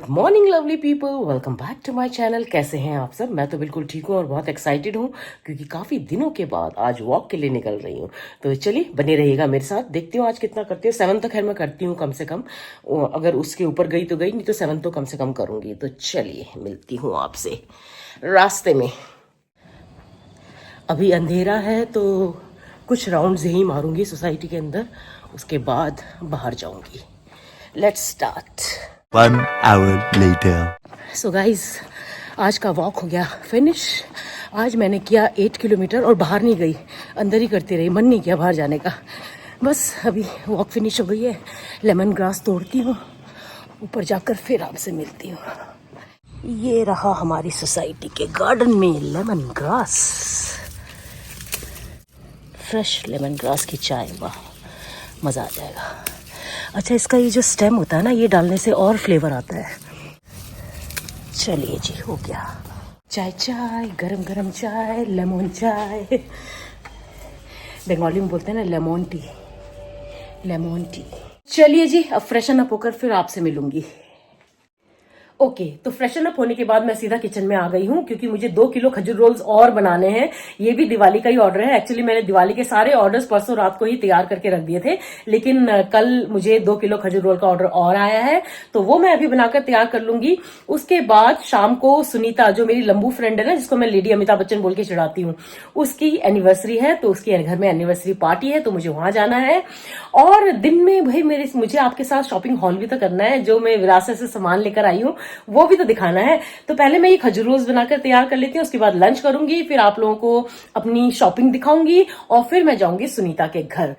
Morning lovely people, welcome back to my channel. कैसे हैं आप सब? मैं तो बिल्कुल ठीक हूँ और बहुत एक्साइटेड हूँ क्योंकि काफ़ी दिनों के बाद आज वॉक के लिए निकल रही हूँ। तो चलिए बने रहिएगा मेरे साथ, देखती हूँ आज कितना करती हूँ। 7 तो खैर मैं करती हूँ कम से कम, अगर उसके ऊपर गई तो गई, नहीं तो 7 तो कम से कम करूँगी। तो चलिए मिलती हूँ आपसे रास्ते में। अभी अंधेरा है तो कुछ राउंड्स यही मारूंगी सोसाइटी के अंदर, उसके बाद बाहर जाऊंगी। Let's start. 1 hour later. So guys, आज का वॉक हो गया फिनिश। आज मैंने किया 8 किलोमीटर और बाहर नहीं गई, अंदर ही करती रही, मन नहीं किया बाहर जाने का। बस अभी वॉक फिनिश हो गई है, लेमन ग्रास तोड़ती हूँ, ऊपर जाकर फिर आपसे मिलती हूँ। ये रहा हमारी सोसाइटी के गार्डन में lemon grass, fresh lemon grass की चाय, वाह मज़ा आ जाएगा। अच्छा, इसका ये जो स्टेम होता है ना, ये डालने से और फ्लेवर आता है। चलिए जी, हो गया चाय। चाय गरम गरम चाय, लेमन चाय, बंगाली में बोलते हैं ना लेमन टी, लेमन टी। चलिए जी, अब फ्रेशन अप होकर फिर आपसे मिलूंगी। ओके, तो फ्रेशन अप होने के बाद मैं सीधा किचन में आ गई हूँ क्योंकि मुझे 2 किलो खजूर रोल्स और बनाने हैं। ये भी दिवाली का ही ऑर्डर है। एक्चुअली मैंने दिवाली के सारे ऑर्डर्स परसों रात को ही तैयार करके रख दिए थे, लेकिन कल मुझे 2 किलो खजूर रोल का ऑर्डर और आया है, तो वो मैं अभी बनाकर तैयार कर लूंगी। उसके बाद शाम को सुनीता, जो मेरी लंबू फ्रेंड है ना, जिसको मैं लेडी अमिताभ बच्चन बोल के चिढ़ाती हूँ, उसकी एनिवर्सरी है, तो उसके घर में एनिवर्सरी पार्टी है, तो मुझे वहां जाना है। और दिन में भाई मुझे आपके साथ शॉपिंग हॉल भी तो करना है, जो मैं विरासत से सामान लेकर आई हूँ वो भी तो दिखाना है। तो पहले मैं ये खजूर रोल्स बनाकर तैयार कर लेती हूँ, उसके बाद लंच करूंगी, फिर आप लोगों को अपनी शॉपिंग दिखाऊंगी और फिर मैं जाऊंगी सुनीता के घर।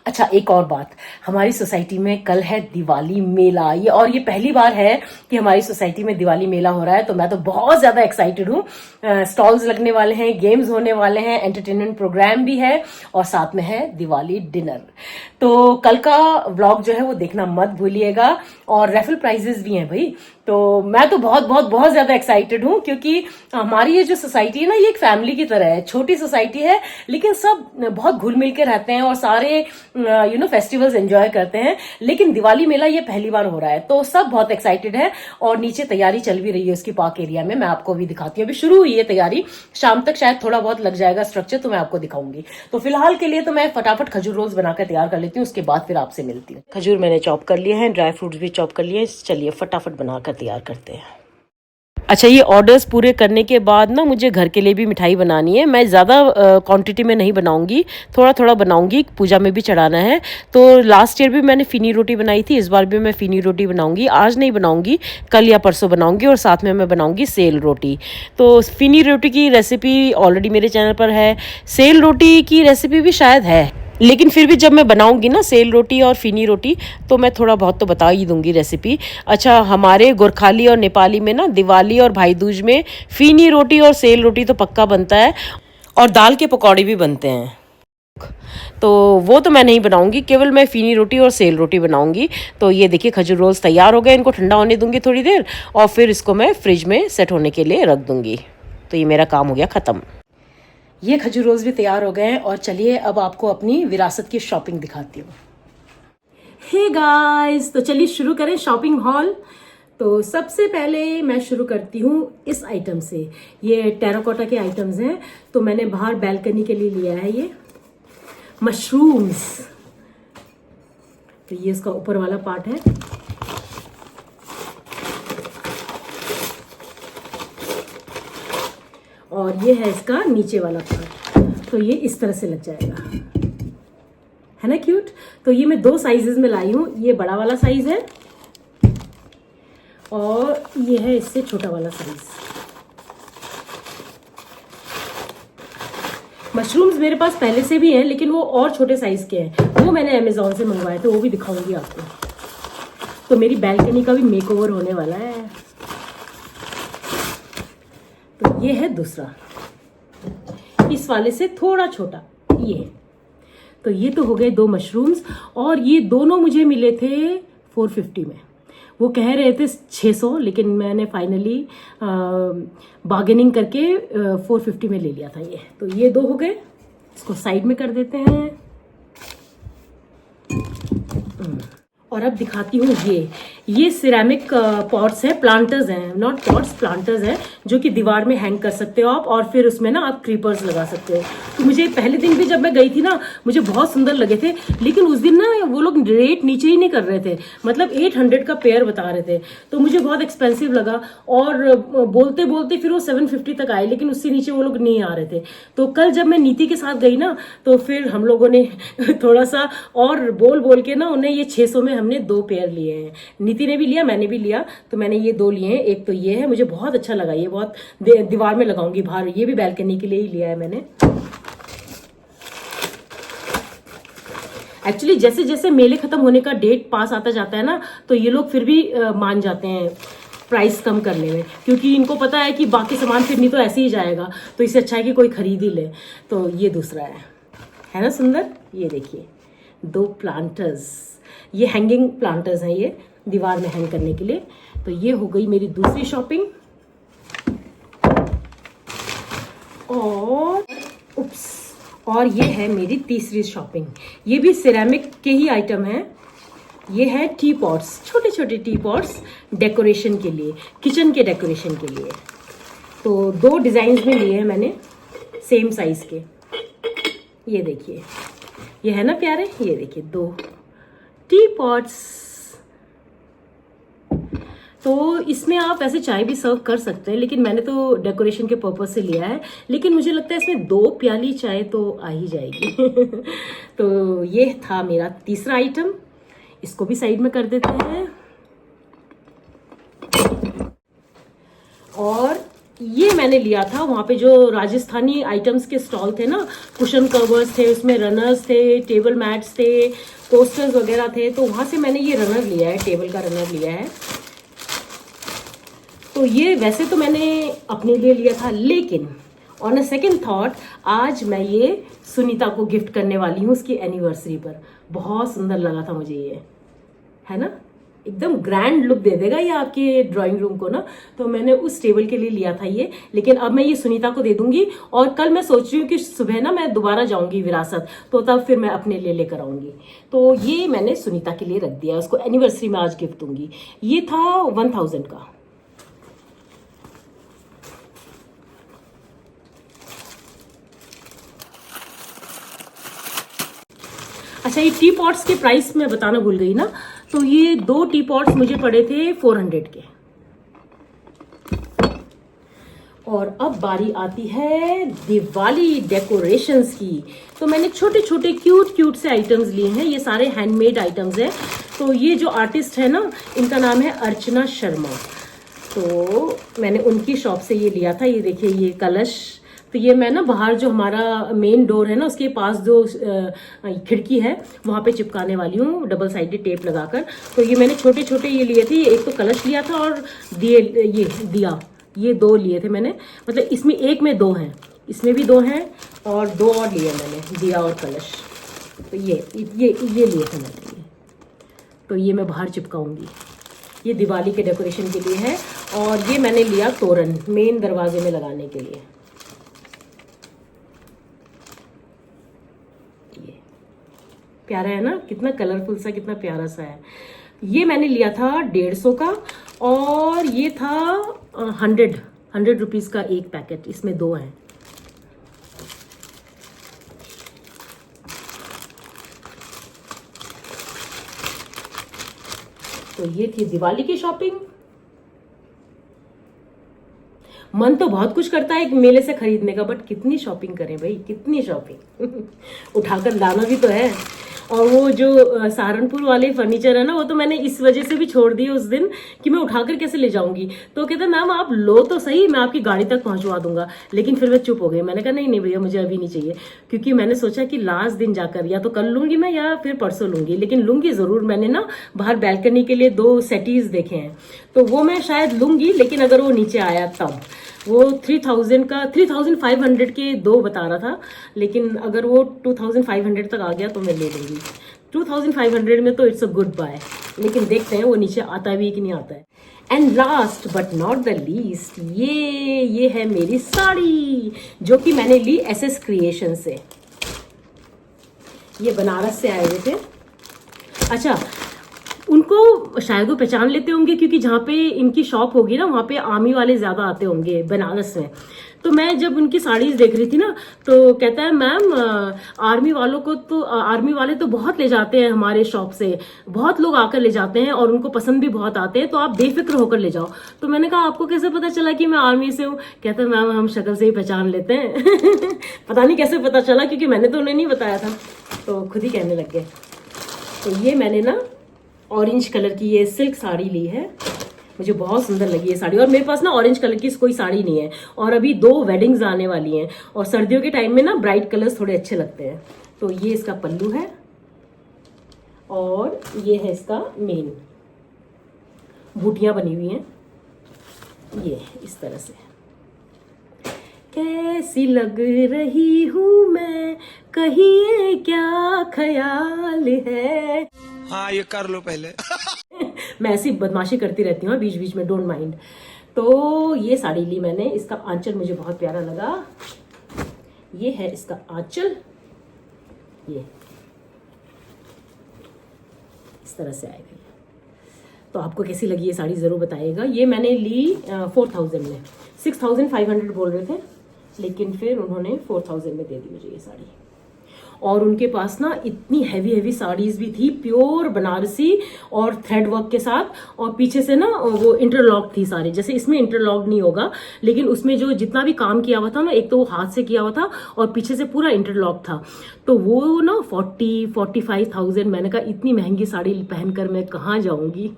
अच्छा, एक और बात, हमारी सोसाइटी में कल है दिवाली मेला, ये पहली बार है कि हमारी सोसाइटी में दिवाली मेला हो रहा है, तो मैं तो बहुत ज्यादा एक्साइटेड हूँ। स्टॉल्स लगने वाले हैं, गेम्स होने वाले हैं, एंटरटेनमेंट प्रोग्राम भी है और साथ में है दिवाली डिनर। तो कल का व्लॉग जो है वो देखना मत भूलिएगा, और रेफल प्राइजेस भी हैं भाई। तो मैं तो बहुत बहुत बहुत ज्यादा एक्साइटेड हूँ क्योंकि हमारी ये जो सोसाइटी है ना, ये एक फैमिली की तरह है। छोटी सोसाइटी है लेकिन सब बहुत घुल मिल के रहते हैं और सारे फेस्टिवल्स एंजॉय करते हैं। लेकिन दिवाली मेला ये पहली बार हो रहा है, तो सब बहुत एक्साइटेड है और नीचे तैयारी चल भी रही है उसकी पार्क एरिया में। मैं आपको भी दिखाती हूँ, अभी शुरू हुई है तैयारी, शाम तक शायद थोड़ा बहुत लग जाएगा स्ट्रक्चर, तो मैं आपको दिखाऊंगी। तो फिलहाल के लिए तो मैं फटाफट खजूर रोल्स बनाकर तैयार कर लेती हूँ, उसके बाद फिर आपसे मिलती हूँ। खजूर मैंने चॉप कर लिए हैं, ड्राई फ्रूट्स भी चॉप कर लिए हैं, चलिए फटाफट बनाकर तैयार करते हैं। अच्छा, ये ऑर्डर्स पूरे करने के बाद ना मुझे घर के लिए भी मिठाई बनानी है। मैं ज़्यादा क्वांटिटी में नहीं बनाऊंगी, थोड़ा थोड़ा बनाऊंगी, पूजा में भी चढ़ाना है। तो लास्ट ईयर भी मैंने फिनी रोटी बनाई थी, इस बार भी मैं फिनी रोटी बनाऊंगी। आज नहीं बनाऊंगी, कल या परसों बनाऊंगी, और साथ में मैं बनाऊंगी सेल रोटी। तो फिनी रोटी की रेसिपी ऑलरेडी मेरे चैनल पर है, सेल रोटी की रेसिपी भी शायद है, लेकिन फिर भी जब मैं बनाऊंगी ना सेल रोटी और फिनी रोटी, तो मैं थोड़ा बहुत तो बता ही दूंगी रेसिपी। अच्छा, हमारे गोरखाली और नेपाली में ना दिवाली और भाई दूज में फिनी रोटी और सेल रोटी तो पक्का बनता है, और दाल के पकौड़े भी बनते हैं। तो वो तो मैं नहीं बनाऊंगी, केवल मैं फिनी रोटी और सेल रोटी बनाऊंगी। तो ये देखिए खजूर रोल्स तैयार हो गए, इनको ठंडा होने दूंगी थोड़ी देर और फिर इसको मैं फ्रिज में सेट होने के लिए रख दूंगी। तो ये मेरा काम हो गया ख़त्म। ये खजूर रोल्स भी तैयार हो गए हैं और चलिए अब आपको अपनी विरासत की शॉपिंग दिखाती हूँ। हे गाइस, तो चलिए शुरू करें शॉपिंग हॉल। तो सबसे पहले मैं शुरू करती हूँ इस आइटम से। ये टेराकोटा के आइटम्स हैं, तो मैंने बाहर बैल्कनी के लिए लिया है ये मशरूम्स। तो ये इसका ऊपर वाला पार्ट है, और ये है इसका नीचे वाला पार्ट। तो ये इस तरह से लग जाएगा, है ना क्यूट। तो ये मैं 2 साइजेस में लाई हूँ, ये बड़ा वाला साइज है और ये है इससे छोटा वाला साइज। मशरूम्स मेरे पास पहले से भी हैं, लेकिन वो और छोटे साइज के हैं, वो मैंने अमेजोन से मंगवाए थे, वो भी दिखाऊंगी आपको। तो मेरी बैल्कनी का भी मेकओवर होने वाला है। तो ये है दूसरा, इस वाले से थोड़ा छोटा ये। तो ये तो हो गए 2 मशरूम्स, और ये दोनों मुझे मिले थे 450 में। वो कह रहे थे 600, लेकिन मैंने फाइनली बार्गेनिंग करके 450 में ले लिया था ये। तो ये 2 हो गए, इसको साइड में कर देते हैं। और अब दिखाती हूँ ये सिरेमिक पॉट्स हैं, प्लांटर्स हैं, नॉट पॉट्स, प्लांटर्स हैं, जो कि दीवार में हैंग कर सकते हो आप, और फिर उसमें ना आप क्रीपर्स लगा सकते हो। तो मुझे पहले दिन भी जब मैं गई थी ना, मुझे बहुत सुंदर लगे थे, लेकिन उस दिन ना वो लोग रेट नीचे ही नहीं कर रहे थे, मतलब 800 का पेयर बता रहे थे, तो मुझे बहुत एक्सपेंसिव लगा। और बोलते बोलते फिर वो 750 तक आए, लेकिन उससे नीचे वो लोग नहीं आ रहे थे। तो कल जब मैं नीति के साथ गई ना, तो फिर हम लोगों ने थोड़ा सा और बोल बोल के ना उन्हें ये 600 में हमने 2 पेयर लिए हैं। नीति ने भी लिया, मैंने भी लिया, तो मैंने ये 2 लिए हैं। एक तो ये है, मुझे बहुत अच्छा लगा, ये बहुत दीवार में लगाऊंगी बाहर, ये भी बैल्कनी के लिए ही लिया है मैंने। एक्चुअली जैसे जैसे मेले खत्म होने का डेट पास आता जाता है ना, तो ये लोग फिर भी मान जाते हैं प्राइस कम करने में, क्योंकि इनको पता है कि बाकी सामान फिर नहीं तो ऐसे ही जाएगा, तो इससे अच्छा है कि कोई खरीद ही ले। तो ये दूसरा है ना सुंदर, ये देखिए 2 प्लांटर्स, ये हैंगिंग प्लांटर्स हैं, ये दीवार में हैंग करने के लिए। तो ये हो गई मेरी दूसरी शॉपिंग। और ये है मेरी तीसरी शॉपिंग। ये भी सिरेमिक के ही आइटम है। ये है टी पॉट्स, छोटे छोटे टी पॉट्स, डेकोरेशन के लिए, किचन के डेकोरेशन के लिए। तो 2 डिजाइन में लिए हैं मैंने, सेम साइज के। ये देखिए, ये है ना प्यारे, ये देखिए 2 टी पॉट्स। तो इसमें आप ऐसे चाय भी सर्व कर सकते हैं, लेकिन मैंने तो डेकोरेशन के पर्पज से लिया है, लेकिन मुझे लगता है इसमें 2 प्याली चाय तो आ ही जाएगी। तो ये था मेरा तीसरा आइटम, इसको भी साइड में कर देते हैं। और ये मैंने लिया था वहाँ पे जो राजस्थानी आइटम्स के स्टॉल थे ना, कुशन कवर्स थे, उसमें रनर्स थे, टेबल मैट्स थे, कोस्टर्स वगैरह थे, तो वहाँ से मैंने ये रनर लिया है, टेबल का रनर लिया है। तो ये वैसे तो मैंने अपने लिए लिया था, लेकिन ऑन अ सेकेंड थॉट आज मैं ये सुनीता को गिफ्ट करने वाली हूँ उसकी एनिवर्सरी पर। बहुत सुंदर लगा था मुझे ये, है ना, एकदम ग्रैंड लुक दे देगा ये आपके ड्राइंग रूम को ना। तो मैंने उस टेबल के लिए लिया था ये, लेकिन अब मैं ये सुनीता को दे दूंगी। और कल मैं सोच रही हूँ कि सुबह ना मैं दोबारा जाऊंगी विरासत, तो तब फिर मैं अपने लिए लेकर आऊंगी। तो ये मैंने सुनीता के लिए रख दिया, उसको एनिवर्सरी में आज गिफ्ट दूंगी। ये था 1000 का। अच्छा, ये टी पॉट्स के प्राइस मैं बताना भूल गई ना, तो ये 2 टी पॉट्स मुझे पड़े थे 400 के। और अब बारी आती है दिवाली डेकोरेशंस की। तो मैंने छोटे छोटे क्यूट क्यूट से आइटम्स लिए हैं, ये सारे हैंडमेड आइटम्स हैं। तो ये जो आर्टिस्ट है ना, इनका नाम है अर्चना शर्मा, तो मैंने उनकी शॉप से ये लिया था। ये देखिए, ये कलश, तो ये मैं ना बाहर जो हमारा मेन डोर है ना, उसके पास जो खिड़की है वहाँ पे चिपकाने वाली हूँ डबल साइडेड टेप लगाकर। तो ये मैंने छोटे छोटे ये लिए थे, एक तो कलश लिया था और दिया, ये 2 लिए थे मैंने, मतलब इसमें एक में 2 हैं, इसमें भी 2 हैं, और 2 और लिए मैंने, दिया और कलश। तो ये लिए थे मैंने ये। तो ये मैं बाहर चिपकाऊंगी, ये दिवाली के डेकोरेशन के लिए है। और ये मैंने लिया तोरण, मेन दरवाजे में लगाने के लिए। प्यारा है ना, कितना कलरफुल सा, कितना प्यारा सा है। ये मैंने लिया था 150 का, और ये था 100 रुपीज का एक पैकेट, इसमें 2 हैं। तो ये थी दिवाली की शॉपिंग। मन तो बहुत कुछ करता है एक मेले से खरीदने का, बट कितनी शॉपिंग करें भाई, कितनी शॉपिंग उठाकर लाना भी तो है। और वो जो सहारनपुर वाले फर्नीचर है ना, वो तो मैंने इस वजह से भी छोड़ दिए उस दिन कि मैं उठाकर कैसे ले जाऊंगी। तो कहते मैम आप लो तो सही, मैं आपकी गाड़ी तक पहुंचवा दूंगा। लेकिन फिर मैं चुप हो गई, मैंने कहा नहीं भैया, मुझे अभी नहीं चाहिए, क्योंकि मैंने सोचा कि लास्ट दिन जाकर या तो कल लूंगी मैं या फिर परसों लूंगी, लेकिन लूंगी जरूर। मैंने ना बाहर बैल्कनी के लिए 2 सेटीज देखे हैं, तो वो मैं शायद लूंगी, लेकिन अगर वो नीचे आया तब। वो 3000 का, 3500 के 2 बता रहा था, लेकिन अगर वो 2500 तक आ गया तो मैं ले लूंगी। 2500 में तो इट्स अ गुड बाय, लेकिन देखते हैं वो नीचे आता भी कि नहीं आता है। And last but not the least, ये है मेरी साड़ी, जो कि मैंने ली SS क्रिएशन से। ये बनारस से आए हुए थे। अच्छा, उनको शायद वो पहचान लेते होंगे, क्योंकि जहाँ पे इनकी शॉप होगी ना वहाँ पे आर्मी वाले ज्यादा आते होंगे बनारस में। तो मैं जब उनकी साड़ीज देख रही थी ना, तो कहता है मैम आर्मी वाले तो बहुत ले जाते हैं हमारे शॉप से, बहुत लोग आकर ले जाते हैं और उनको पसंद भी बहुत आते हैं, तो आप बेफिक्र होकर ले जाओ। तो मैंने कहा आपको कैसे पता चला कि मैं आर्मी से हूँ? कहता है मैम हम शक्ल से ही पहचान लेते हैं। पता नहीं कैसे पता चला, क्योंकि मैंने तो उन्हें नहीं बताया था, तो खुद ही कहने लग गए। तो ये मैंने ना ऑरेंज कलर की ये सिल्क साड़ी ली है, मुझे बहुत सुंदर लगी ये साड़ी। और मेरे पास ना ऑरेंज कलर की कोई साड़ी नहीं है, और अभी 2 वेडिंग्स आने वाली हैं, और सर्दियों के टाइम में ना ब्राइट कलर्स थोड़े अच्छे लगते हैं। तो ये इसका पल्लू है, और ये है इसका मेन, बूटियां बनी हुई हैं ये इस तरह से। कैसी लग रही हूं मैं, कहिए क्या ख्याल है। हाँ ये कर लो पहले। मैं ऐसी बदमाशी करती रहती हूँ बीच बीच में, डोंट माइंड। तो ये साड़ी ली मैंने, इसका आंचल मुझे बहुत प्यारा लगा। ये है इसका आंचल, ये इस तरह से आएगी। तो आपको कैसी लगी ये साड़ी जरूर बताइएगा। ये मैंने ली 4000 में, 6500 बोल रहे थे, लेकिन फिर उन्होंने 4000 में दे दी मुझे ये साड़ी। और उनके पास ना इतनी हैवी साड़ीज भी थी, प्योर बनारसी और थ्रेड वर्क के साथ, और पीछे से ना वो इंटरलॉक थी सारी। जैसे इसमें इंटरलॉक नहीं होगा, लेकिन उसमें जो जितना भी काम किया हुआ था ना, एक तो वो हाथ से किया हुआ था और पीछे से पूरा इंटरलॉक था। तो वो ना 40-45,000। मैंने कहा इतनी महंगी साड़ी पहनकर मैं कहाँ जाऊंगी।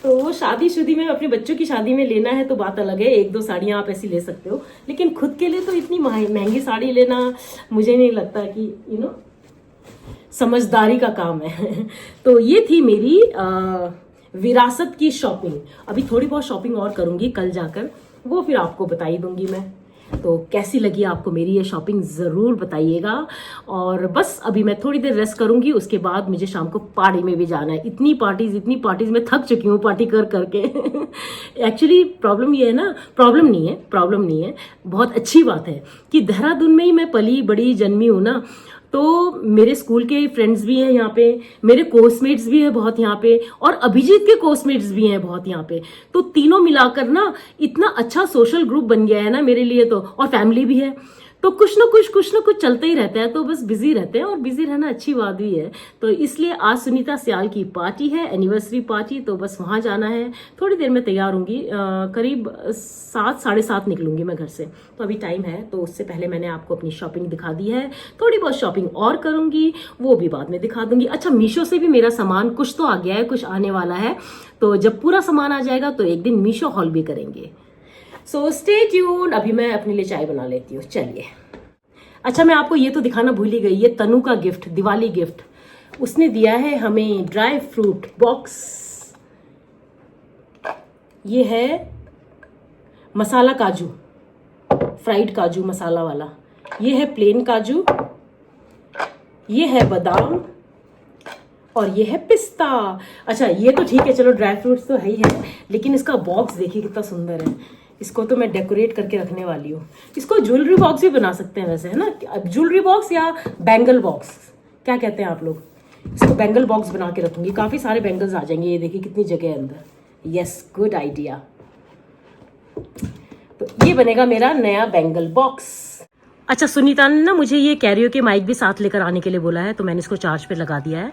तो वो शादीशुदी में अपने बच्चों की शादी में लेना है तो बात अलग है, 1-2 साड़ियां आप ऐसी ले सकते हो, लेकिन खुद के लिए तो इतनी महंगी साड़ी लेना मुझे नहीं लगता कि समझदारी का काम है। तो ये थी मेरी विरासत की शॉपिंग। अभी थोड़ी बहुत शॉपिंग और करूंगी कल जाकर, वो फिर आपको बताई दूंगी मैं। तो कैसी लगी आपको मेरी ये शॉपिंग जरूर बताइएगा। और बस अभी मैं थोड़ी देर रेस्ट करूंगी, उसके बाद मुझे शाम को पार्टी में भी जाना है। इतनी पार्टीज मैं थक चुकी हूँ पार्टी कर करके। एक्चुअली प्रॉब्लम ये है ना, प्रॉब्लम नहीं है, बहुत अच्छी बात है कि देहरादून में ही मैं पली बड़ी जन्मी हूँ ना, तो मेरे स्कूल के फ्रेंड्स भी हैं यहाँ पे, मेरे कोर्समेट्स भी हैं बहुत यहाँ पे, और अभिजीत के कोर्समेट्स भी हैं बहुत यहाँ पे। तो तीनों मिलाकर ना इतना अच्छा सोशल ग्रुप बन गया है ना मेरे लिए तो, और फैमिली भी है। तो कुछ ना कुछ चलता ही रहता है, तो बस बिजी रहते हैं, और बिजी रहना अच्छी बात भी है। तो इसलिए आज सुनीता सियाल की पार्टी है, एनिवर्सरी पार्टी, तो बस वहां जाना है। थोड़ी देर में तैयार होंगी, करीब 7-7:30 निकलूंगी मैं घर से। तो अभी टाइम है, तो उससे पहले मैंने आपको अपनी शॉपिंग दिखा दी है। थोड़ी बहुत शॉपिंग और करूंगी, वो भी बाद में दिखा दूंगी। अच्छा, मीशो से भी मेरा सामान कुछ तो आ गया है, कुछ आने वाला है, तो जब पूरा सामान आ जाएगा तो एक दिन मीशो हॉल भी करेंगे। So stay tune. अभी मैं अपने लिए चाय बना लेती हूँ, चलिए। अच्छा, मैं आपको ये तो दिखाना भूल ही गई, ये तनु का गिफ्ट, दिवाली गिफ्ट उसने दिया है हमें, ड्राई फ्रूट बॉक्स। ये है मसाला काजू, फ्राइड काजू मसाला वाला। ये है प्लेन काजू, ये है बादाम, और ये है पिस्ता। अच्छा, ये तो ठीक है, चलो ड्राई फ्रूट्स तो है ही है, लेकिन इसका बॉक्स देखिए कितना सुंदर है। इसको तो मैं डेकोरेट करके रखने वाली हूँ। इसको ज्वेलरी बॉक्स भी बना सकते हैं वैसे, है ना, ज्वेलरी बॉक्स या बैंगल बॉक्स, क्या कहते हैं आप लोग। इसको बैंगल बॉक्स बना के रखूंगी, काफी सारे बैंगल्स आ जाएंगे। ये देखिए कितनी जगह है अंदर। Yes, good idea. तो ये बनेगा मेरा नया बैंगल बॉक्स। अच्छा, सुनीता ने ना मुझे ये कैरियो के माइक भी साथ लेकर आने के लिए बोला है, तो मैंने इसको चार्ज पे लगा दिया है।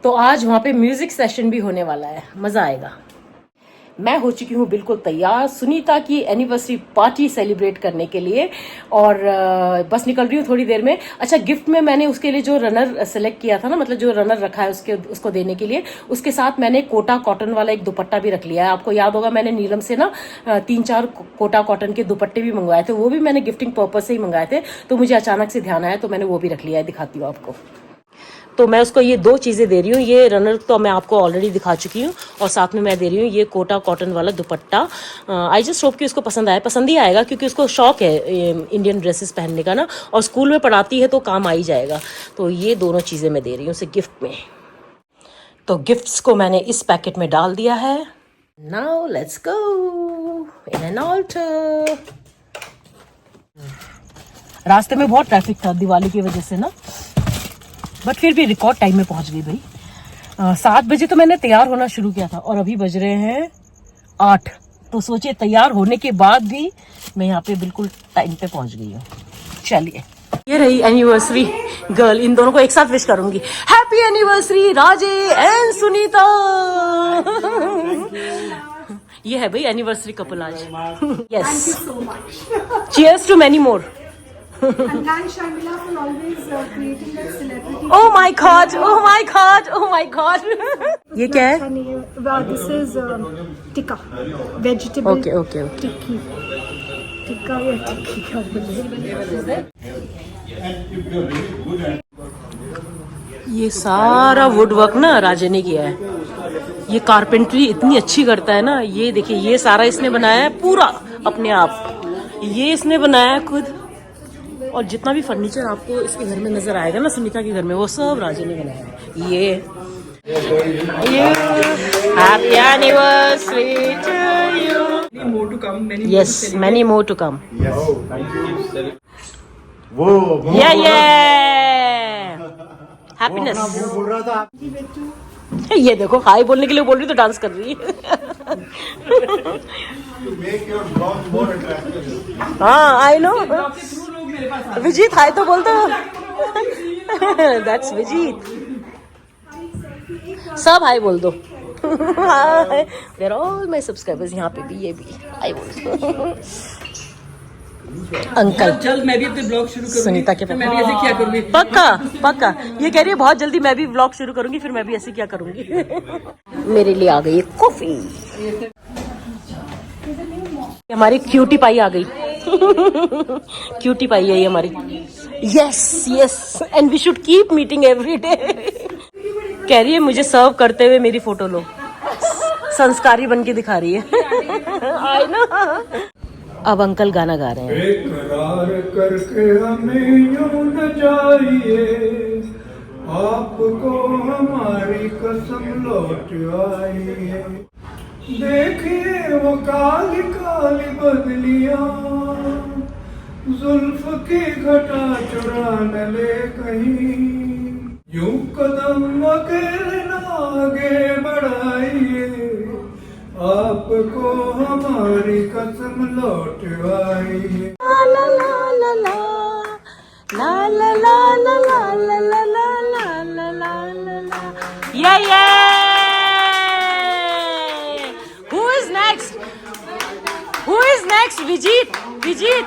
तो आज वहां पे म्यूजिक सेशन भी होने वाला है, मजा आएगा। मैं हो चुकी हूँ बिल्कुल तैयार सुनीता की एनिवर्सरी पार्टी सेलिब्रेट करने के लिए, और बस निकल रही हूँ थोड़ी देर में। अच्छा, गिफ्ट में मैंने उसके लिए जो रनर सेलेक्ट किया था ना, मतलब जो रनर रखा है उसको देने के लिए, उसके साथ मैंने कोटा कॉटन वाला एक दुपट्टा भी रख लिया है। आपको याद होगा मैंने नीलम से ना 3-4 कोटा कॉटन के दुपट्टे भी मंगवाए थे, वो भी मैंने गिफ्टिंग पर्पज से ही मंगाए थे। तो मुझे अचानक से ध्यान आया, तो मैंने वो भी रख लिया है, दिखाती हूँ आपको। तो मैं उसको ये 2 चीज़ें दे रही हूँ। ये रनर तो मैं आपको ऑलरेडी दिखा चुकी हूँ, और साथ में मैं दे रही हूँ ये कोटा कॉटन वाला दुपट्टा। आई जस्ट होप कि उसको पसंद आए, पसंद ही आएगा, क्योंकि उसको शौक है इंडियन ड्रेसेस पहनने का ना, और स्कूल में पढ़ाती है तो काम आ ही जाएगा। तो ये दोनों चीज़ें मैं दे रही हूँ उसे गिफ्ट में। तो गिफ्ट्स को मैंने इस पैकेट में डाल दिया है। Now let's go in an alter. रास्ते में बहुत ट्रैफिक था दिवाली की वजह से ना, बट फिर भी रिकॉर्ड टाइम में पहुंच गई भाई। 7 बजे तो मैंने तैयार होना शुरू किया था और अभी बज रहे हैं 8। तो सोचिए तैयार होने के बाद भी मैं यहाँ पे बिल्कुल टाइम पे पहुंच गई हूँ। चलिए, ये रही एनिवर्सरी गर्ल, इन दोनों को एक साथ विश करूंगी। Happy anniversary Raje and Sunita. ये है भाई एनिवर्सरी कपल आज। Yes, cheers to many more. And thank Sharmila for always creating that celebrity. Oh my god! Oh my god! Oh my god! ये क्या है? This is tikka, vegetable. Okay, okay, okay. Tikki. Tikka या tikki क्या बोले? ये सारा would work ना राजे ने किया है। ये कारपेंट्री इतनी अच्छी करता है ना। ये देखिए, ये सारा इसने बनाया है पूरा अपने आप। ये इसने बनाया है खुद। और जितना भी फर्नीचर आपको इसके घर में नजर आएगा ना, सुनीता के घर में, वो सब राजे ने बनाया है। ये happy anniversary to you. More to come. Many yes, many more to come. वो ये हैप्पीनेस। बोल रहा था। ये देखो, हाय बोलने के लिए बोल रही तो डांस कर रही है। Make your blog more attractive. हाँ, आई नो। विजीत हाय तो बोल दो। दैट्स विजीत। सब हाय बोल दो। There all my subscribers. यहाँ पे भी, ये भी हाय बोल दो। अंकल जल्द मैं भी अपने ब्लॉग शुरू करूंगी। सुनीता के तो मैं भी ऐसे क्या करूंगी। पक्का पक्का। ये कह रही है बहुत जल्दी मैं भी व्लॉग शुरू करूंगी, फिर मैं भी ऐसे क्या करूंगी। मेरे लिए आ गई कॉफी। हमारी क्यूटी पाई आ गई। क्यूटी पाई है ये हमारी। Yes yes, and we should keep meeting every day. कह रही है मुझे सर्व करते हुए मेरी फोटो लो। संस्कारी बन के दिखा रही है। I know. अब अंकल गाना गा रहे हैं। बेकरार करके हमें यूं न जाइए, आपको हमारी कसम लौट आई है। देखिए वो काली काली बदलियां, जुल्फ की घटा चुरा न ले कहीं। यूं कदम अकेले न आगे बढ़ाइए, आपको हमारी कसम लौट आई है। ला ला ला ला ला ला ला ला ला ला ला ला ला ला ला ला। ये Who is next? Who is next? Vijit, Vijit.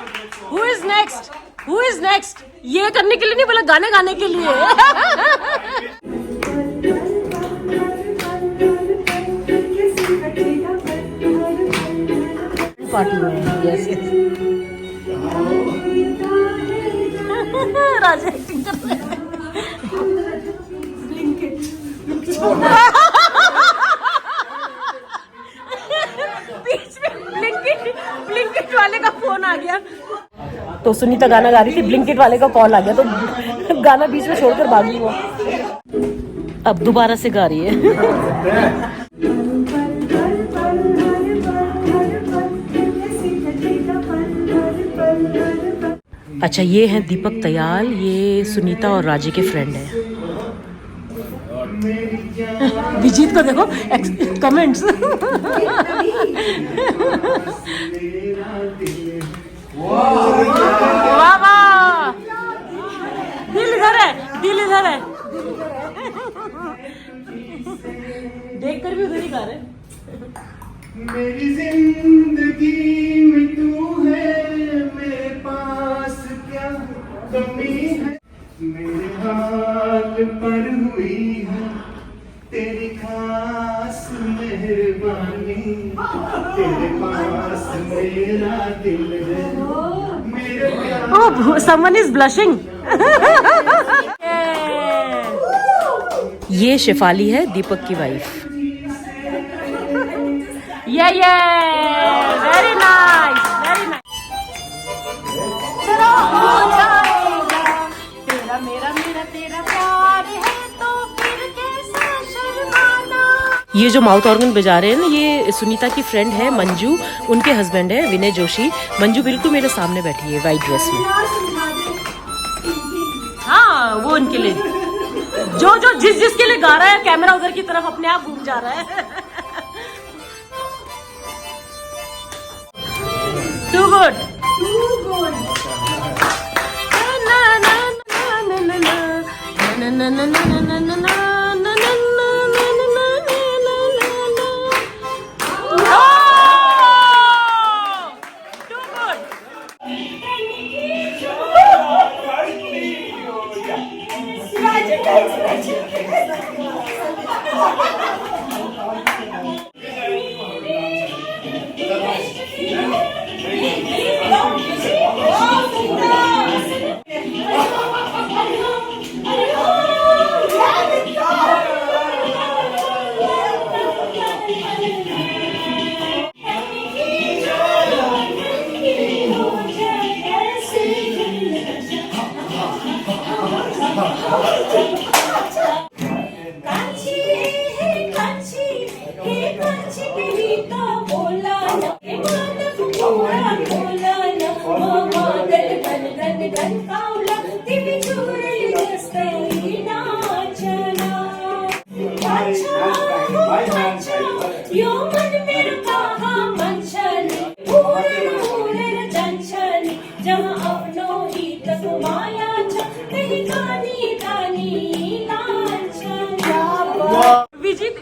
Who is next? Who is next? ये करने के लिए नहीं बोला, गाने गाने के लिए। पार्टी में। Yes yes. राजा एक्टिंग कर रहे हैं। बीच में ब्लिंकिट वाले का फोन आ गया। तो सुनीता गाना गा रही थी, ब्लिंकिट वाले का कॉल आ गया, तो गाना बीच में छोड़कर भागी वो। अब दोबारा से गा रही है। अच्छा, ये हैं दीपक तयाल। ये सुनीता और राजे के फ्रेंड हैं। विजीत को देखो कमेंट्स। वाह वाह, दिल इधर है, दिल इधर है। देखकर भी उधर ही गा रहे। मेरी जिंदगी में तू है, मेरे पास क्या कमी है। मेरे हाल पर हुई है तेरी खास मेहरबानी, तेरे पास मेरा दिल है, मेरे प्यार। Oh, someone is blushing. ये शेफाली है, दीपक की वाइफ। ये वेरी नाइस, वेरी नाइस। चलो हो जाएगा तेरा मेरा मेरा तेरा प्यार है तो फिर कैसा शर्माना। ये जो माउथ ऑर्गन बजा रहे हैं ना, ये सुनीता की फ्रेंड है मंजू, उनके हस्बैंड है विनय जोशी। मंजू बिल्कुल मेरे सामने बैठी है व्हाइट ड्रेस में। हाँ, वो उनके लिए जो जिसके लिए गा रहा है कैमरा उधर की तरफ अपने आप घूम जा रहा है। To good.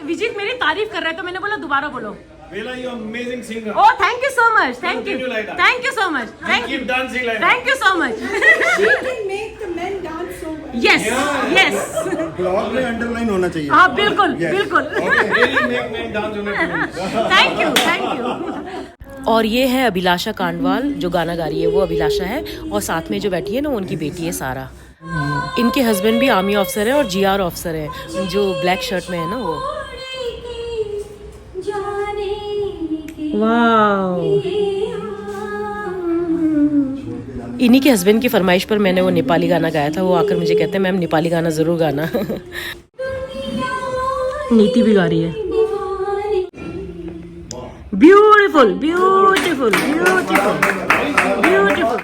विजीत मेरी तारीफ कर रहा है तो मैंने बोला दोबारा बोलो। Vela, you're amazing singer. Oh, thank you so much. Thank you. Continue like that. Thank you so much. Thank you. Keep dancing like that. Thank you so much. She can make the men dance so well. Yes, yes. Blog में underline होना चाहिए। हाँ बिल्कुल बिल्कुल। Really make men dance on it. Thank you thank you. और ये है अभिलाषा कांडवाल जो गाना गा रही है, वो अभिलाषा है। और साथ में जो बैठी है ना, वो उनकी बेटी है सारा। इनके हस्बैंड भी आर्मी ऑफिसर है और जीआर ऑफिसर है, जो ब्लैक शर्ट में है ना वो। वाह। इन्हीं के हस्बैंड की फरमाइश पर मैंने वो नेपाली गाना गाया था। वो आकर मुझे कहते हैं मैम नेपाली गाना जरूर गाना। नीति भी गा रही है। Beautiful beautiful beautiful beautiful.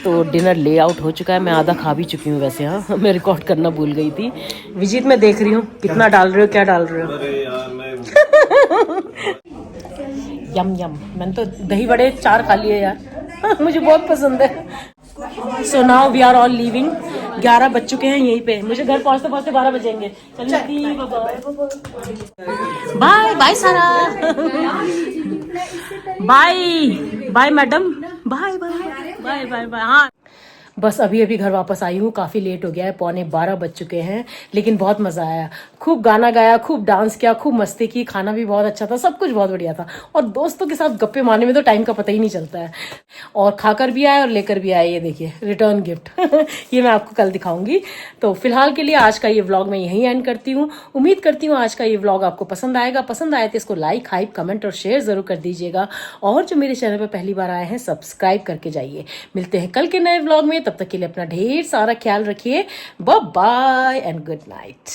तो डिनर ले आउट हो चुका है, मैं आधा खा भी चुकी हूँ वैसे। हाँ, मैं रिकॉर्ड करना भूल गई थी। विजीत मैं देख रही हूँ कितना डाल रहे हो, क्या डाल रहे हो। अरे यार मैं यम यम। मैंने तो दही बड़े 4 खा लिए यार। मुझे बहुत पसंद है। So now we are all leaving. 11 बज चुके हैं यहीं पे। मुझे घर पहुंचते पहुंचते 12 बजेंगे। चलिए bye bye Sara. Bye bye madam. Bye bye bye bye bye. हाँ बस अभी अभी घर वापस आई हूँ। काफ़ी लेट हो गया है, 11:15 बज चुके हैं। लेकिन बहुत मज़ा आया, खूब गाना गाया, खूब डांस किया, खूब मस्ती की। खाना भी बहुत अच्छा था, सब कुछ बहुत बढ़िया था। और दोस्तों के साथ गप्पे मारने में तो टाइम का पता ही नहीं चलता है। और खाकर भी आए और लेकर भी आए। ये देखिए रिटर्न गिफ्ट। ये मैं आपको कल दिखाऊंगी। तो फिलहाल के लिए आज का ये व्लॉग मैं यहीं एंड करती हूँ। उम्मीद करती हूँ आज का ये व्लॉग आपको पसंद आएगा। पसंद आए तो इसको लाइक, हाइप, कमेंट और शेयर जरूर कर दीजिएगा। और जो मेरे चैनल पर पहली बार आए हैं, सब्सक्राइब करके जाइए। मिलते हैं कल के नए व्लॉग में। तब तक के लिए अपना ढेर सारा ख्याल रखिए। Bye bye and good night.